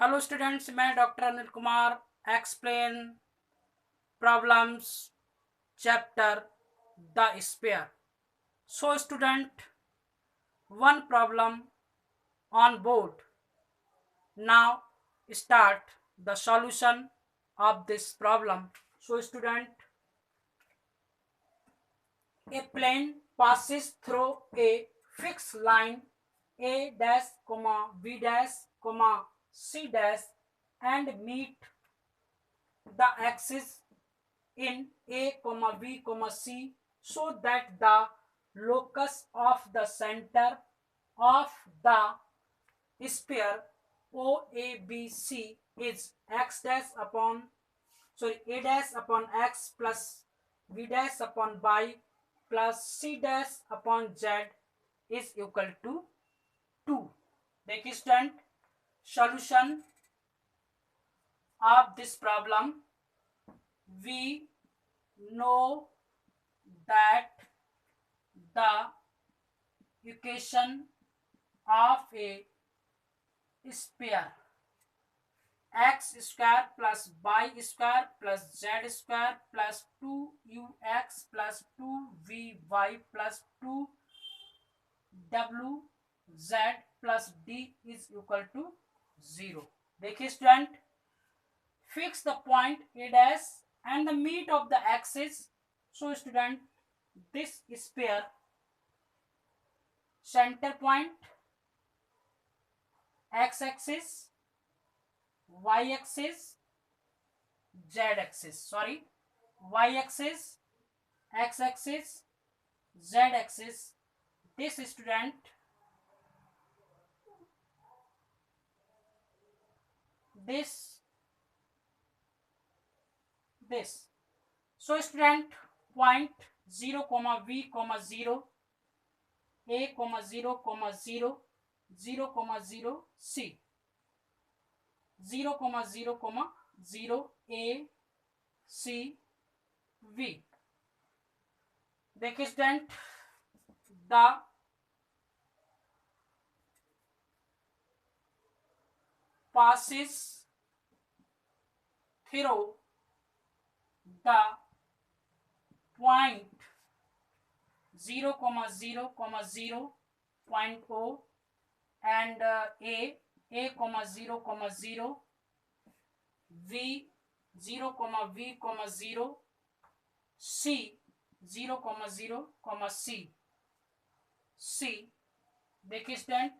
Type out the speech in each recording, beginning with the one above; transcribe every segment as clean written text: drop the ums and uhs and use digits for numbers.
Hello students, मैं doctor Anil Kumar explain problems chapter the sphere. So student, one problem on board. Now start the solution of this problem. So student, a plane passes through a fixed line a dash comma b dash comma c dash and meet the axis in a comma b comma c so that the locus of the center of the sphere OABC is x dash upon a dash upon x plus b dash upon y plus c dash upon z is equal to 2. देखिए student, solution of this problem. We know that the equation of a sphere x square plus y square plus z square plus 2ux plus 2vy plus 2wz plus d is equal to 0. देखिए student, fix the point a dash and the meet of the axis. So student, this sphere center point x axis, y axis, z axis, sorry, y axis, x axis, z axis. This student, this. So student, point 0 comma v comma 0 a comma 0 comma 0 0 comma 0 c 0 comma 0 comma 0 a c v. देखिए student, the passes through the point 0 comma 0 comma 0 point o and a comma 0 comma 0 v 0 comma v comma 0 c 0 comma 0 comma c c. देखिए student,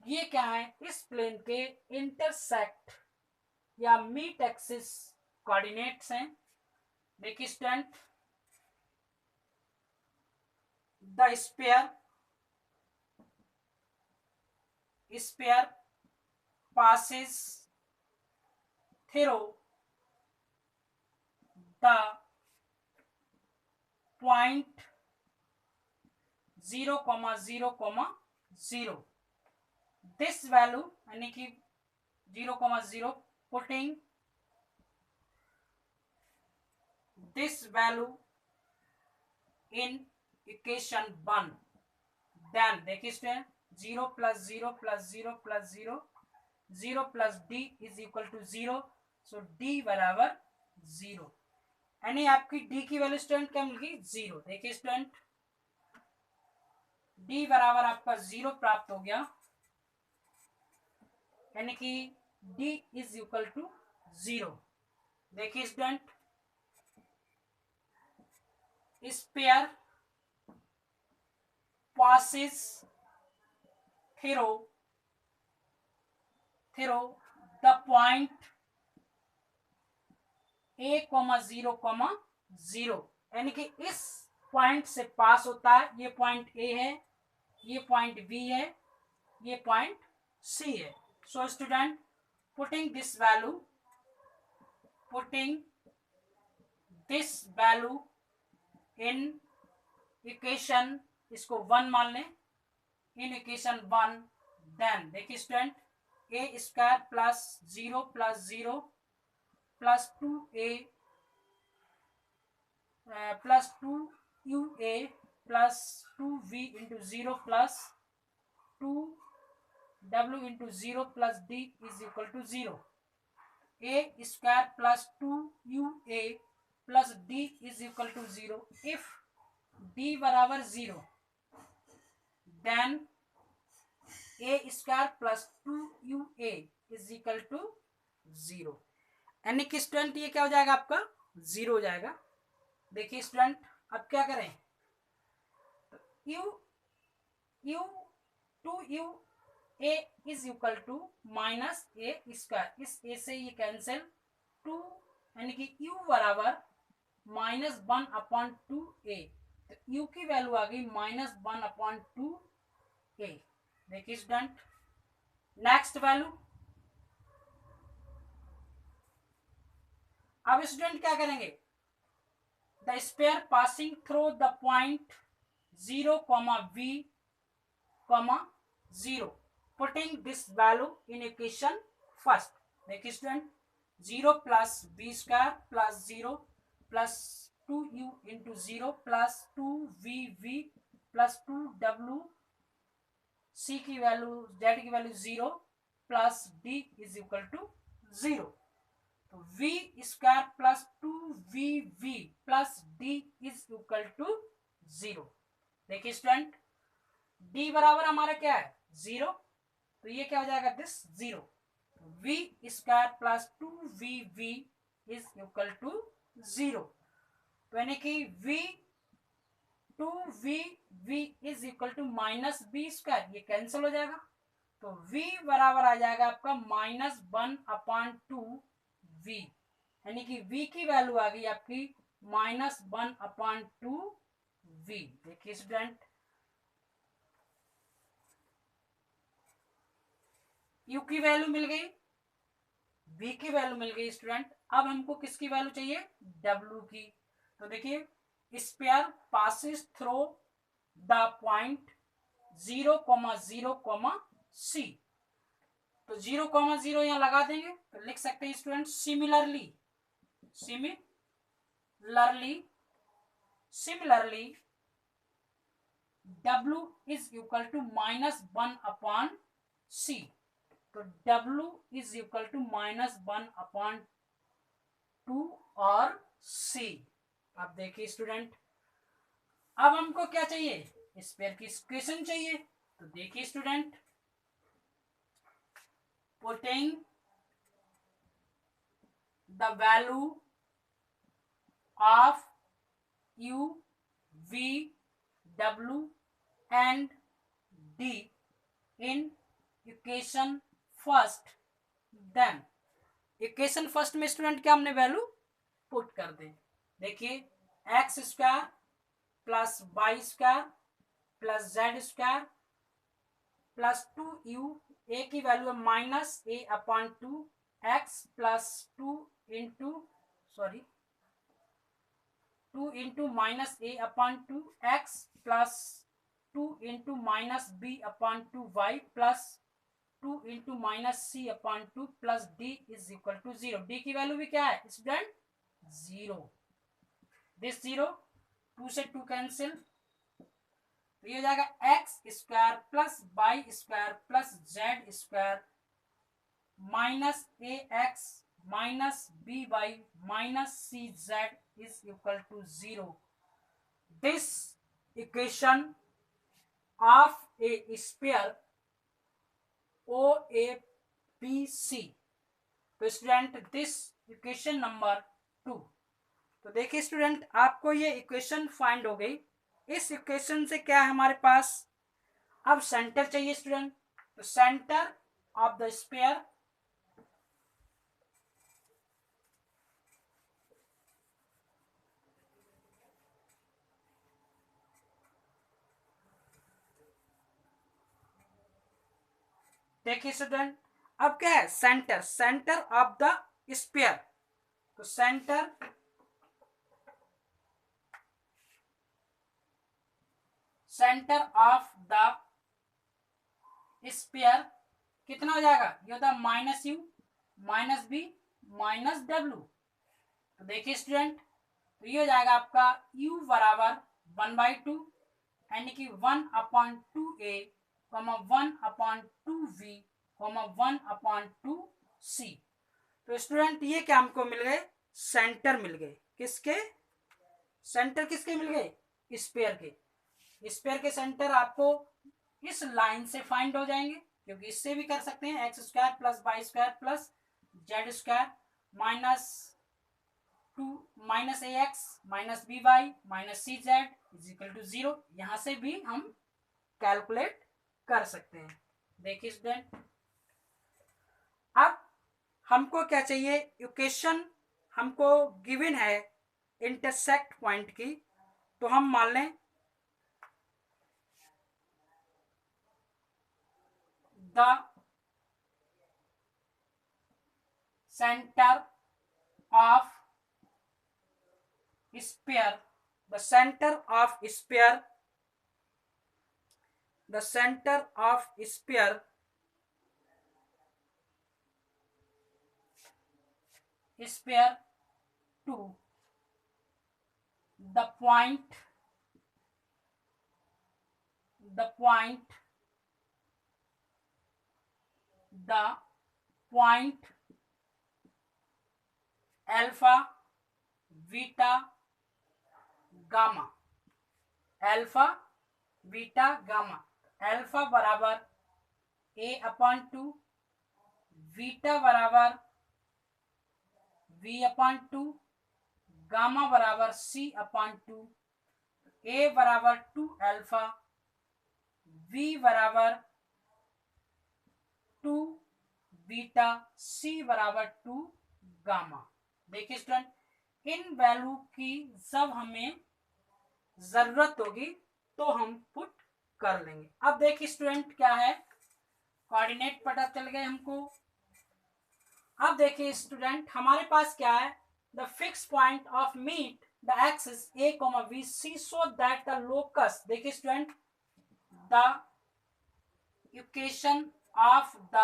ये क्या है, इस plane के intersect या meet axis coordinates हैं. देखिए student, the sphere passes through the point 0 comma 0 comma 0. This value यानी कि 0 comma 0, putting this value in equation 1. Then देखिए student, 0 plus 0 plus 0 plus 0 0 plus d is equal to 0. So d बराबर 0, यानी आपकी d की value student क्या मिल गई, 0. देखिए स्टूडेंट, d बराबर आपका 0 प्राप्त हो गया, यानी कि d इज इक्वल टू 0. देखिए student, sphere passes through the point a comma 0 comma 0, यानी कि इस पॉइंट से पास होता है. ये पॉइंट a है, ये पॉइंट b है, ये पॉइंट c है. So student, putting this value in equation, इसको 1 मान लें, इन इक्वेशन 1. देन देखिए student, A square plus 0 plus 0 plus 2a plus 2ua plus 2v into 0 plus 2 W into zero plus D is equal to zero, A square plus two you A plus D is equal to zero. If D बराबर zero then A square plus two U A is equal to zero. यानी कि student ये क्या हो जाएगा आपका zero हो जाएगा। देखिए स्टूडेंट अब क्या करें, u u two U A is equal to minus a square, इस ए से ये कैंसिल, टू यानी कि यू बराबर minus one upon two A, तो यू की वैल्यू आ गई minus one upon two A. देखिए स्टूडेंट नेक्स्ट वैल्यू, अब स्टूडेंट क्या करेंगे, the sphere passing through the point zero comma V comma zero, putting this value in equation first. देखिए student zero plus V square plus zero plus two U into zero plus two we V plus two W C की value Z की value zero plus D is equal to zero. तो V square plus two we V plus D is equal to zero. देखिए student D बराबर हमारा क्या है zero, तो ये क्या हो जाएगा this zero, v square plus two we v is equal to zero. तो यानी कि v two we v is equal to minus b square, ये कैंसिल हो जाएगा, तो v बराबर आ जाएगा आपका minus one upon two v, यानी कि v की वैल्यू आ गई आपकी minus one upon two v. देखिए स्टूडेंट u की वैल्यू मिल गई, v की वैल्यू मिल गई स्टूडेंट। अब हमको किसकी वैल्यू चाहिए w की, तो देखिए sphere passes through the point zero comma zero comma C, तो जीरो कॉमा जीरो यहां लगा देंगे तो लिख सकते हैं student similarly similarly W is equal to minus one upon C, तो W is equal to minus one upon two और C। अब देखिए स्टूडेंट अब हमको क्या चाहिए स्पेयर की इक्वेशन चाहिए, तो देखिए student putting the value of u v w and d in equation first, then equation first में स्टूडेंट क्या हमने वैल्यू पुट कर दे। देखिए x square plus y square plus z square plus two you, a की value है minus a upon two x plus two into minus a upon two x plus two into minus b upon two y plus two into minus c upon two plus D is equal to zero. D की value भी क्या है student zero, this zero two से two cancel, तो ये हो जाएगा x square plus y square plus z square minus a x minus b y minus c z is equal to zero. This equation of a sphere O a b c, तो student this equation number two. तो देखिए student आपको ये equation find हो गई। इस equation से क्या है हमारे पास, अब सेंटर चाहिए स्टूडेंट, तो सेंटर ऑफ द स्फीयर देखिए स्टूडेंट अब क्या है सेंटर ऑफ द स्फीयर, तो सेंटर ऑफ द स्फीयर कितना हो जाएगा, ये होता है minus u minus b minus डब्ल्यू। तो देखिए स्टूडेंट तो ये हो जाएगा आपका u बराबर वन बाई टू, यानी कि वन अपॉन टू ए 1/2v, 1/2c। तो स्टूडेंट ये क्या हमको मिल गए, सेंटर मिल गए। किसके सेंटर, किसके मिल गए, स्फीयर के। स्फीयर के सेंटर आपको इस लाइन से फाइंड हो जाएंगे, क्योंकि इससे भी कर सकते हैं, x square plus y square plus z square minus minus a x minus b y minus c z is equal to 0। यहां से भी हम कैलकुलेट कर सकते हैं। देखिए स्टूडेंट, अब हमको क्या चाहिए, इक्वेशन हमको गिवन है इंटरसेक्ट पॉइंट की। तो हम मान लें the centre of sphere, the centre of sphere, the center of sphere to the point the point alpha beta gamma, alpha beta gamma. Alpha बराबर a/2, बीटा बराबर v/2, गामा बराबर c/2। a बराबर 2 alpha, v बराबर 2 beta, c बराबर 2 gamma. देखिए student, इन value की जब हमें जरूरत होगी तो हम पुट कर लेंगे। अब देखिए स्टूडेंट, क्या है, कोऑर्डिनेट पता चल गए हमको। अब देखिए स्टूडेंट, हमारे पास क्या है, the fix point of meet the axis a, v, c so that the locus. देखिए student, the equation of the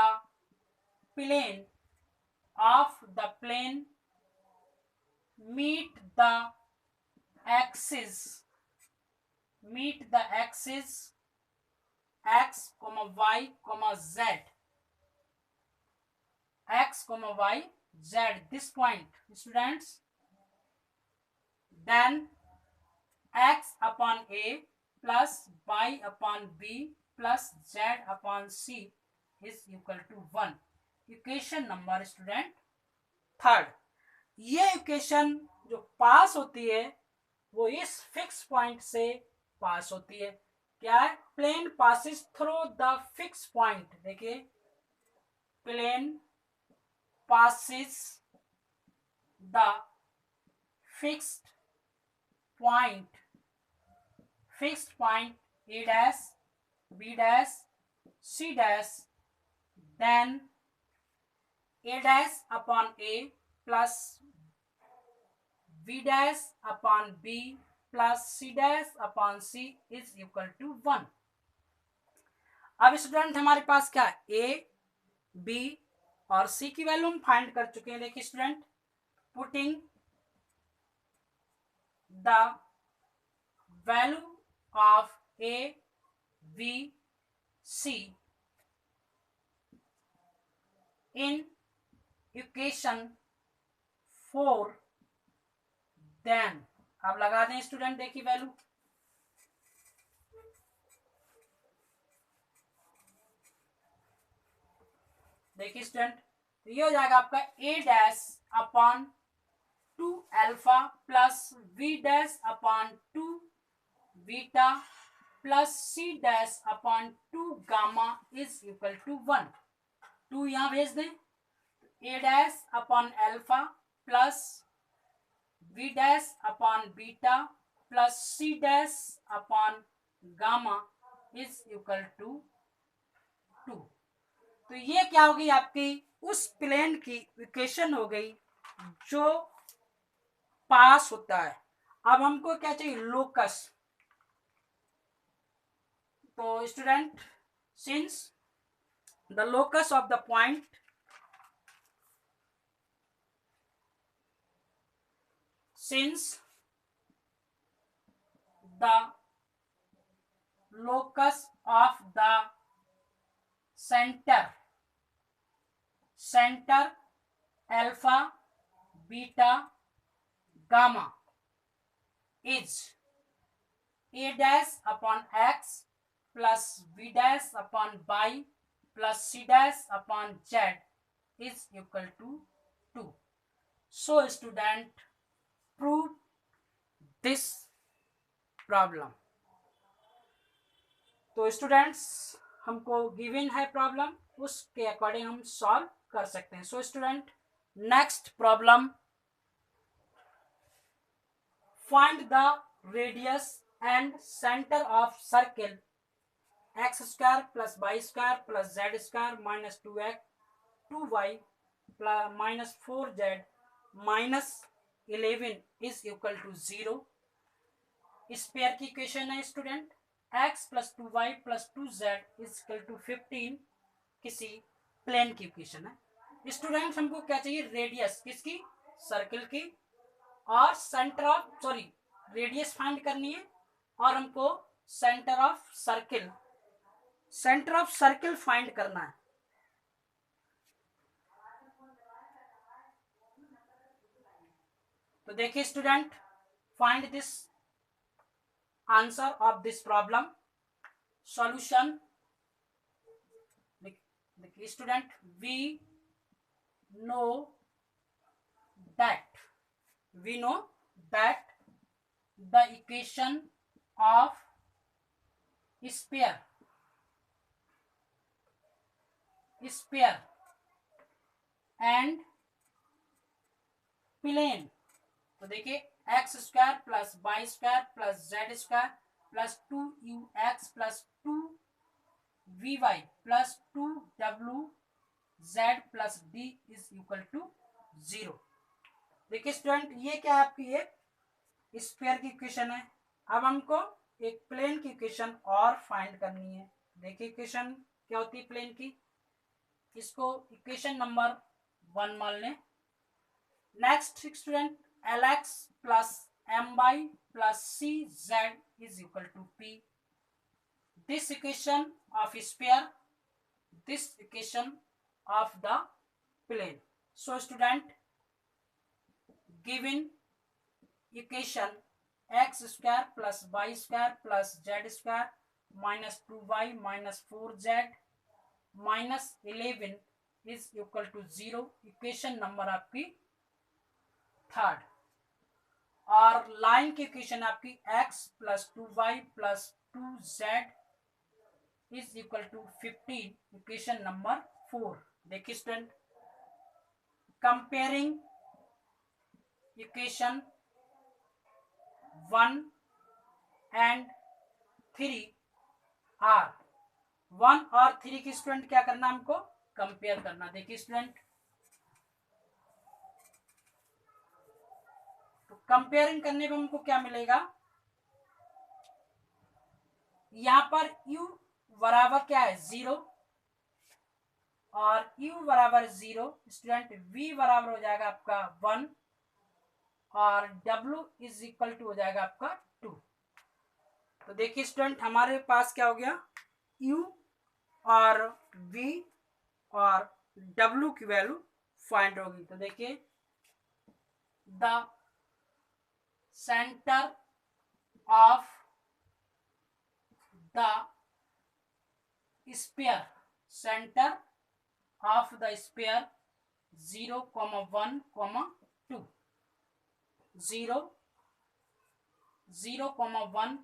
plane meet the axis x, y, z, x, y, z, this point students, then x upon a plus y upon b plus z upon c is equal to 1। Equation number student third. ये equation जो पास होती है वो इस fix point से पास होती है। क्या है, plane passes through the fix point. देखिए, plane passes the fixed point a dash, b dash, c dash, then a dash upon a plus b dash upon b plus c dash upon c is equal to 1। अब student हमारे पास क्या है, a, b और c की value हम find कर चुके हैं। देखिए student, putting the value of a, b, c in equation 4, then अब लगा दें स्टूडेंट, देखिए वैल्यू, देखिए स्टूडेंट, तो ये हो जाएगा आपका a dash upon 2 alpha plus v dash upon 2 beta plus c dash upon 2 gamma is equal to 1। 2 यहां भेज दें, a dash upon alpha plus v dash upon beta plus c dash upon gamma is equal to 2। तो ये क्या होगी, आपकी उस plane की इक्वेशन हो गई जो पास होता है। अब हमको क्या चाहिए, लोकस। तो student, since the locus of the point since the locus of the centre alpha beta gamma is a dash upon x plus b dash upon y plus c dash upon z is equal to 2. So student, prove this problem. तो students, हमको given है problem, उसके according हम solve कर सकते हैं. So student, next problem, find the radius and center of circle x square plus y square plus z square minus 2x 2y plus minus 4z minus 11 is equal to 0. इस pair की equation है student, x plus 2y plus 2z is equal to 15. किसी plane की equation है student. हमको क्या चाहिए? Radius किसकी? सर्कल की. और सेंटर ऑफ रेडियस फाइंड करनी है और हमको सेंटर ऑफ सर्किल फाइंड करना है. तो देखिए student, find this answer of this problem. Solution देखिए student, we know that the equation of sphere and plane. तो देखिए x square plus y square plus z square plus 2ux plus 2vy plus 2wz plus d is equal to 0. देखिए student, ये क्या है? आपकी एक sphere की equation है. अब हमको एक प्लेन की इक्वेशन और फाइंड करनी है. देखिए इक्वेशन क्या होती है प्लेन की, इसको इक्वेशन नंबर 1 मान लें. Next student, lx plus my plus cz is equal to p. This equation of sphere, this equation of the plane. So student, given equation x square plus y square plus z square minus 2y minus 4z minus 11 is equal to 0. Equation number आपकी 3rd. और line की equation आपकी x plus 2y plus 2z is equal to 15. Equation number 4. देखिए student, comparing equation 1 and 3 are 1 और 3 की student क्या करना, हमको कंपेयर करना. देखिए स्टूडेंट, तो कंपेयरिंग करने पे हमको क्या मिलेगा? यहां पर u बराबर क्या है? 0. और u बराबर 0 स्टूडेंट, v बराबर हो जाएगा आपका 1 और w इज इक्वल टू हो जाएगा आपका 2. तो देखिए स्टूडेंट, हमारे पास क्या हो गया? u और v और w की वैल्यू फाइंड होगी. तो देखिए, the centre of the sphere 0, 1, 2. 0, 0, 1,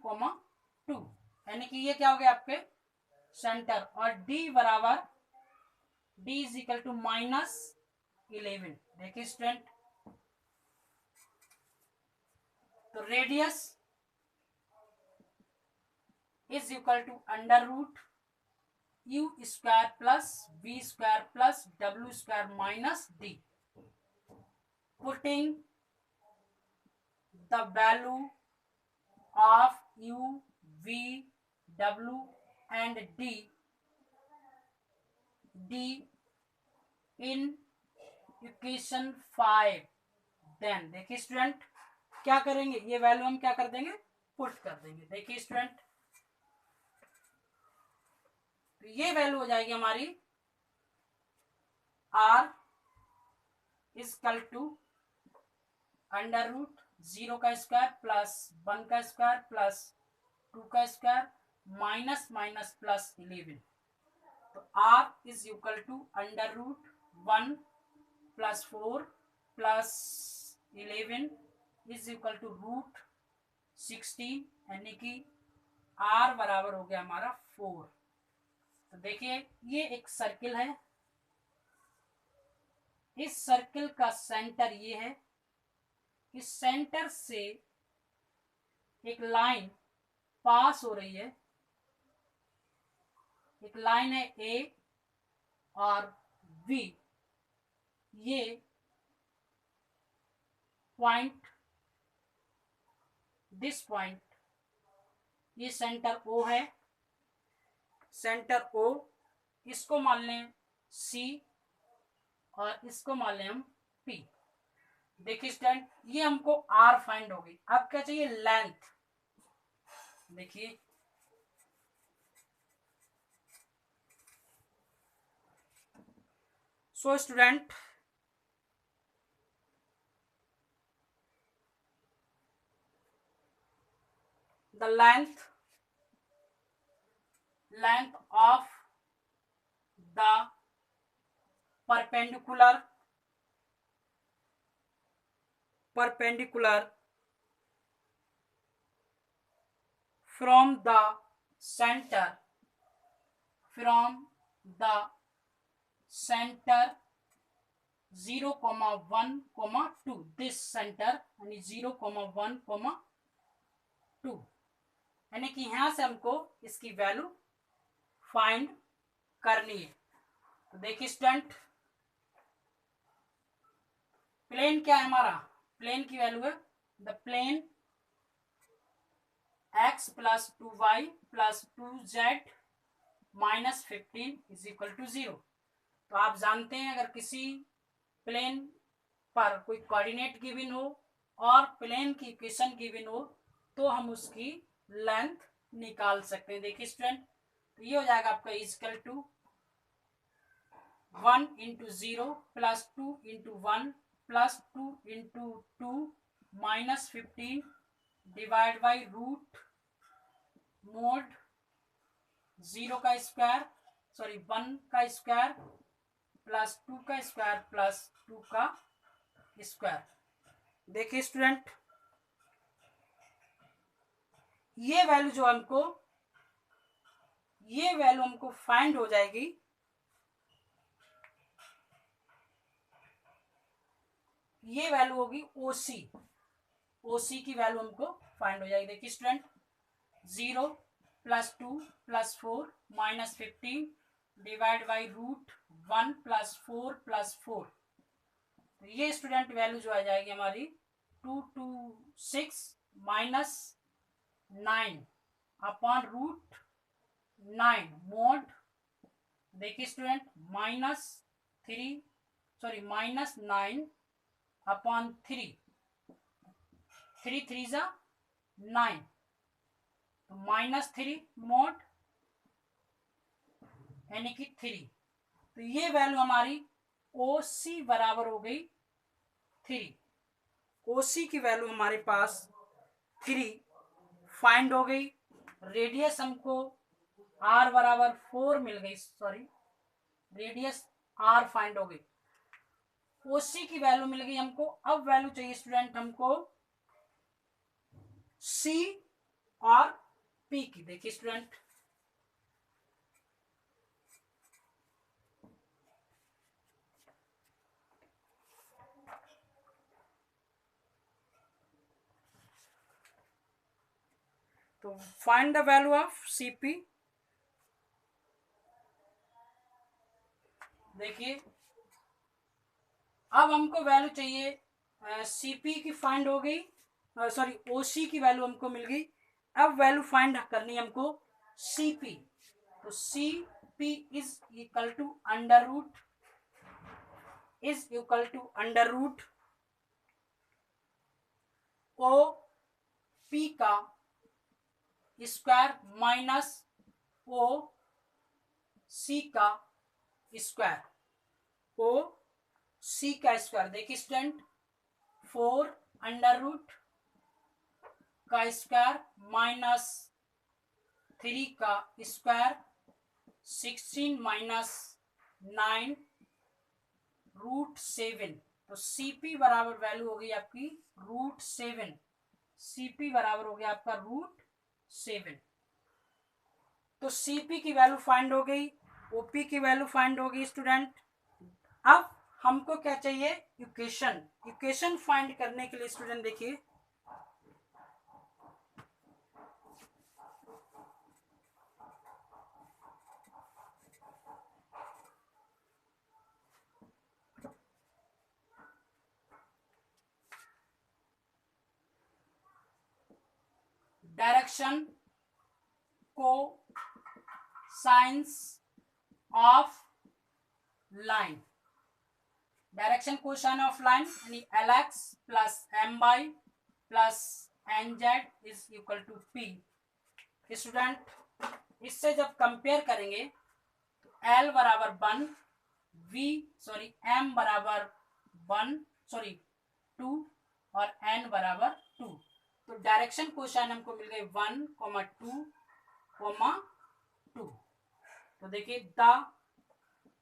2, यानी कि ये क्या हो गया आपके सेंटर. और d बराबर d इज इक्वल टू -11. देखिए स्टूडेंट, तो radius is equal to under root u square plus v square plus w square minus d. पुटिंग the value of u, v, w and d in equation 5. Then देखिए student, क्या करेंगे? ये value हम क्या कर देंगे? पुट कर देंगे. देखिए स्टूडेंट, तो ये वैल्यू हो जाएगी हमारी r is equal to under root 0 का स्क्वायर प्लस 1 का स्क्वायर प्लस 2 का स्क्वायर माइनस माइनस प्लस 11। तो r is equal to under root 1 plus 4 plus 11 is equal to root 16, यानी कि r बराबर हो गया हमारा 4। तो देखिए ये एक सर्किल है, इस सर्किल का सेंटर ये है, इस सेंटर से एक लाइन पास हो रही है, एक लाइन है ए और बी, ये पॉइंट, दिस पॉइंट, ये सेंटर ओ है, सेंटर ओ, इसको मान लें सी और इसको मान लें हम पी। देखिए स्टूडेंट ये हमको आर फाइंड हो गई। अब क्या चाहिए, लेंथ। देखिए so student the length of the perpendicular from the center 0,1,2, this center यानी 0,1,2, यानी कि यहां से हमको इसकी वैल्यू फाइंड करनी है। तो देखिए स्टूडेंट प्लेन क्या है हमारा, प्लेन की वैल्यू है the plane x plus 2y plus 2z minus 15 is equal to 0। तो आप जानते हैं अगर किसी प्लेन पर कोई कोऑर्डिनेट गिवन हो और प्लेन की इक्वेशन गिवन हो तो हम उसकी लेंथ निकाल सकते हैं। देखिए स्टूडेंट तो ये हो जाएगा आपका equal to 1 into 0 plus 2 into 1 plus 2 into 2 minus 15 divide by root mod 0 का स्क्वायर, सॉरी 1 का स्क्वायर प्लस 2 का स्क्वायर प्लस 2 का स्क्वायर। देखिए स्टूडेंट ये वैल्यू हमको फाइंड हो जाएगी, ये वैल्यू होगी ओसी की वैल्यू हमको फाइंड हो जाएगी। देखिए student 0 plus 2 plus 4 minus 15 divide by root 1 plus 4 plus 4। तो ये स्टूडेंट वैल्यू जो आ जाएगी हमारी 226 माइनस 9 अपॉन रूट 9 मोड, देखिए स्टूडेंट माइनस 9 अपॉन 3 3 जा 9, तो माइनस 3 मोड यानी कि 3। तो ये वैल्यू हमारी ओसी बराबर हो गई 3। ओसी की वैल्यू हमारे पास 3 फाइंड हो गई। रेडियस हमको आर बराबर 4 मिल गई, सॉरी रेडियस आर फाइंड हो गई, ओसी की वैल्यू मिल गई हमको। अब वैल्यू चाहिए स्टूडेंट हमको सी और पी की। देखिए स्टूडेंट तो find the value of CP. देखिए अब हमको वैल्यू चाहिए सीपी की फाइंड हो गई, सॉरी ओसी की वैल्यू हमको मिल गई। अब वैल्यू फाइंड करनी हमको सीपी। तो CP is equal to under root O P का स्क्वायर माइनस ओ सी का स्क्वायर। को सी का स्क्वायर, देखिए स्टूडेंट 4 अंडर रूट का स्क्वायर माइनस 3 का स्क्वायर 16 माइनस 9 रूट 7। तो सीपी बराबर वैल्यू हो गई आपकी रूट 7। सीपी बराबर हो गया आपका रूट 7। तो सीपी की वैल्यू फाइंड हो गई, ओपी की वैल्यू फाइंड हो गई स्टूडेंट। अब हमको क्या चाहिए, इक्वेशन। इक्वेशन फाइंड करने के लिए स्टूडेंट देखिए direction cosines of line, direction cosine of line यानी LX plus MY plus NZ is equal to P। Student इससे जब कंपेयर करेंगे तो L बराबर 1, M बराबर 1 2 और N बराबर 2। तो डायरेक्शन कोसाइन हमको मिल गए 1, 2, 2। तो देखिए the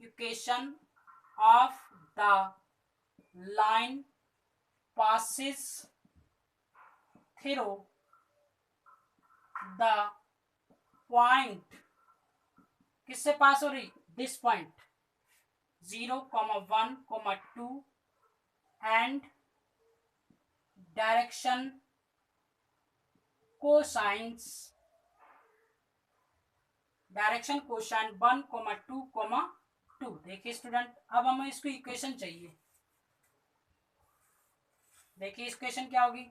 equation of the line passes through the point, किससे पास हो रही, this point 0, 1, 2 and direction cosines, direction cosine 1, 2, 2। देखिए स्टूडेंट अब हमें इसको इक्वेशन चाहिए। देखिए इक्वेशन क्या होगी,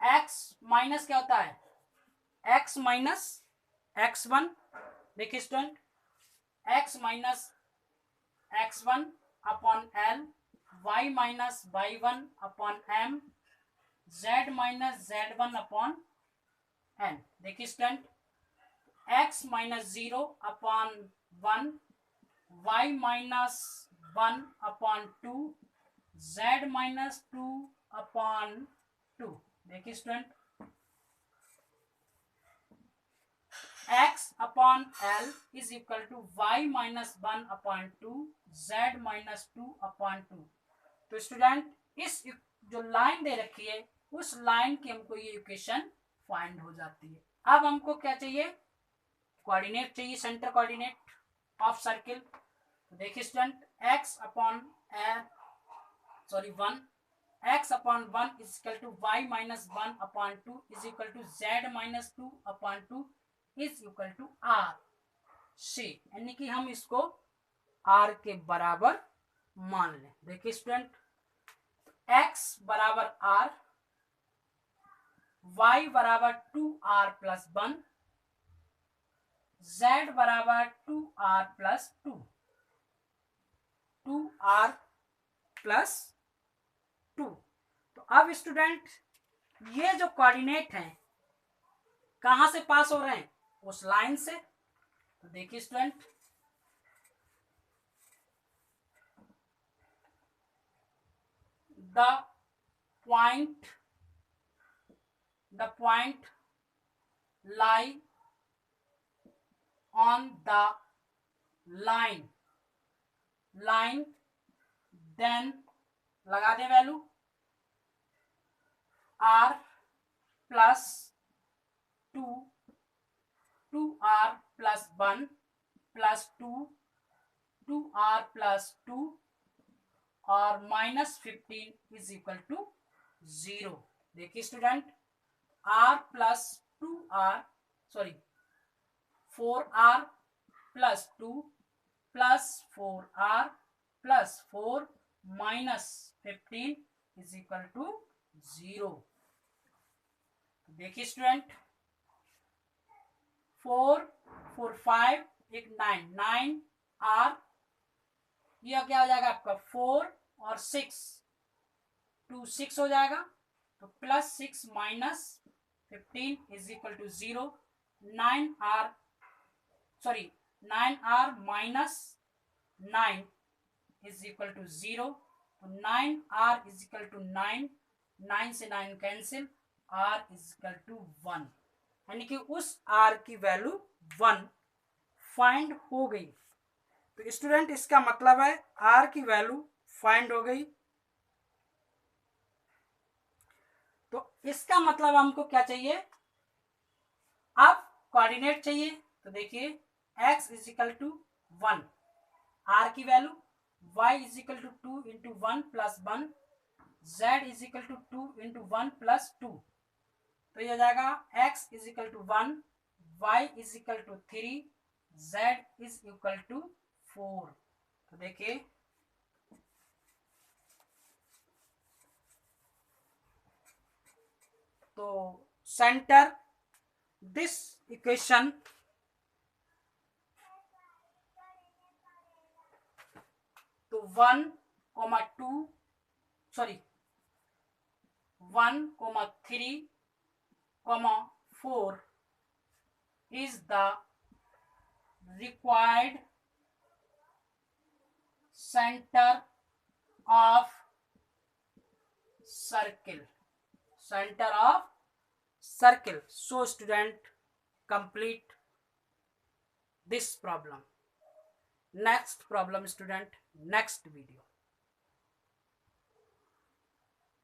x माइनस क्या होता है, x माइनस x1। देखिए student x minus x1 upon L, y minus y1 upon M, z minus z1 upon N। देखिए student x minus 0 upon 1, y minus 1 upon 2, z minus 2 upon 2। देखिए student x upon L is equal to y minus 1 upon 2, z minus 2 upon 2। तो student इस जो line दे रखी है उस line की हमको ये इक्वेशन फाइंड हो जाती है। अब हमको क्या चाहिए, कोऑर्डिनेट चाहिए, सेंटर कोऑर्डिनेट ऑफ सर्किल। देखिए student x upon 1, x upon 1 is equal to y minus 1 upon 2 is equal to z minus 2 upon 2 is equal to r से, यानी कि हम इसको r के बराबर मान लें। देखिए स्टूडेंट x बराबर r, y बराबर 2r प्लस 1, z बराबर 2r प्लस 2, 2r प्लस 2। तो अब स्टूडेंट ये जो कोऑर्डिनेट हैं कहां से पास हो रहे हैं, उस लाइन से। तो देखिए student the point lie on the line then लगा दे value r plus 2, 2r plus 1 plus 2, 2r plus 2 और माइनस 15 इज इक्वल टू 0। देखिए student r plus 4r plus 2 plus 4r plus 4 minus 15 is equal to 0। देखिए student 4, 4, 5, 9 r, यह क्या हो जाएगा आपका 4 और 6, 2 6 हो जाएगा। तो plus 6 minus 15 is equal to 0। 9r minus 9 is equal to 0, तो 9r इज इक्वल टू 9, 9 से 9 cancel, r is equal to 1, यानी कि उस r की वैल्यू 1 फाइंड हो गई। तो स्टूडेंट इसका मतलब है r की वैल्यू फाइंड हो गई। तो इसका मतलब हमको क्या चाहिए, अब कोऑर्डिनेट चाहिए। तो देखिए x is equal to 1, r की value, y is equal to 2 into 1 plus 1, z is equal to 2 into 1 plus 2। तो ये हो जाएगा x is equal to 1, y is equal to 3, z is equal to 4। तो देखिए तो सेंटर दिस इक्वेशन तो 1, 2 sorry 1, 3, 4 is the required center of circle, center of circle. So student, complete this problem. Next problem student, next video.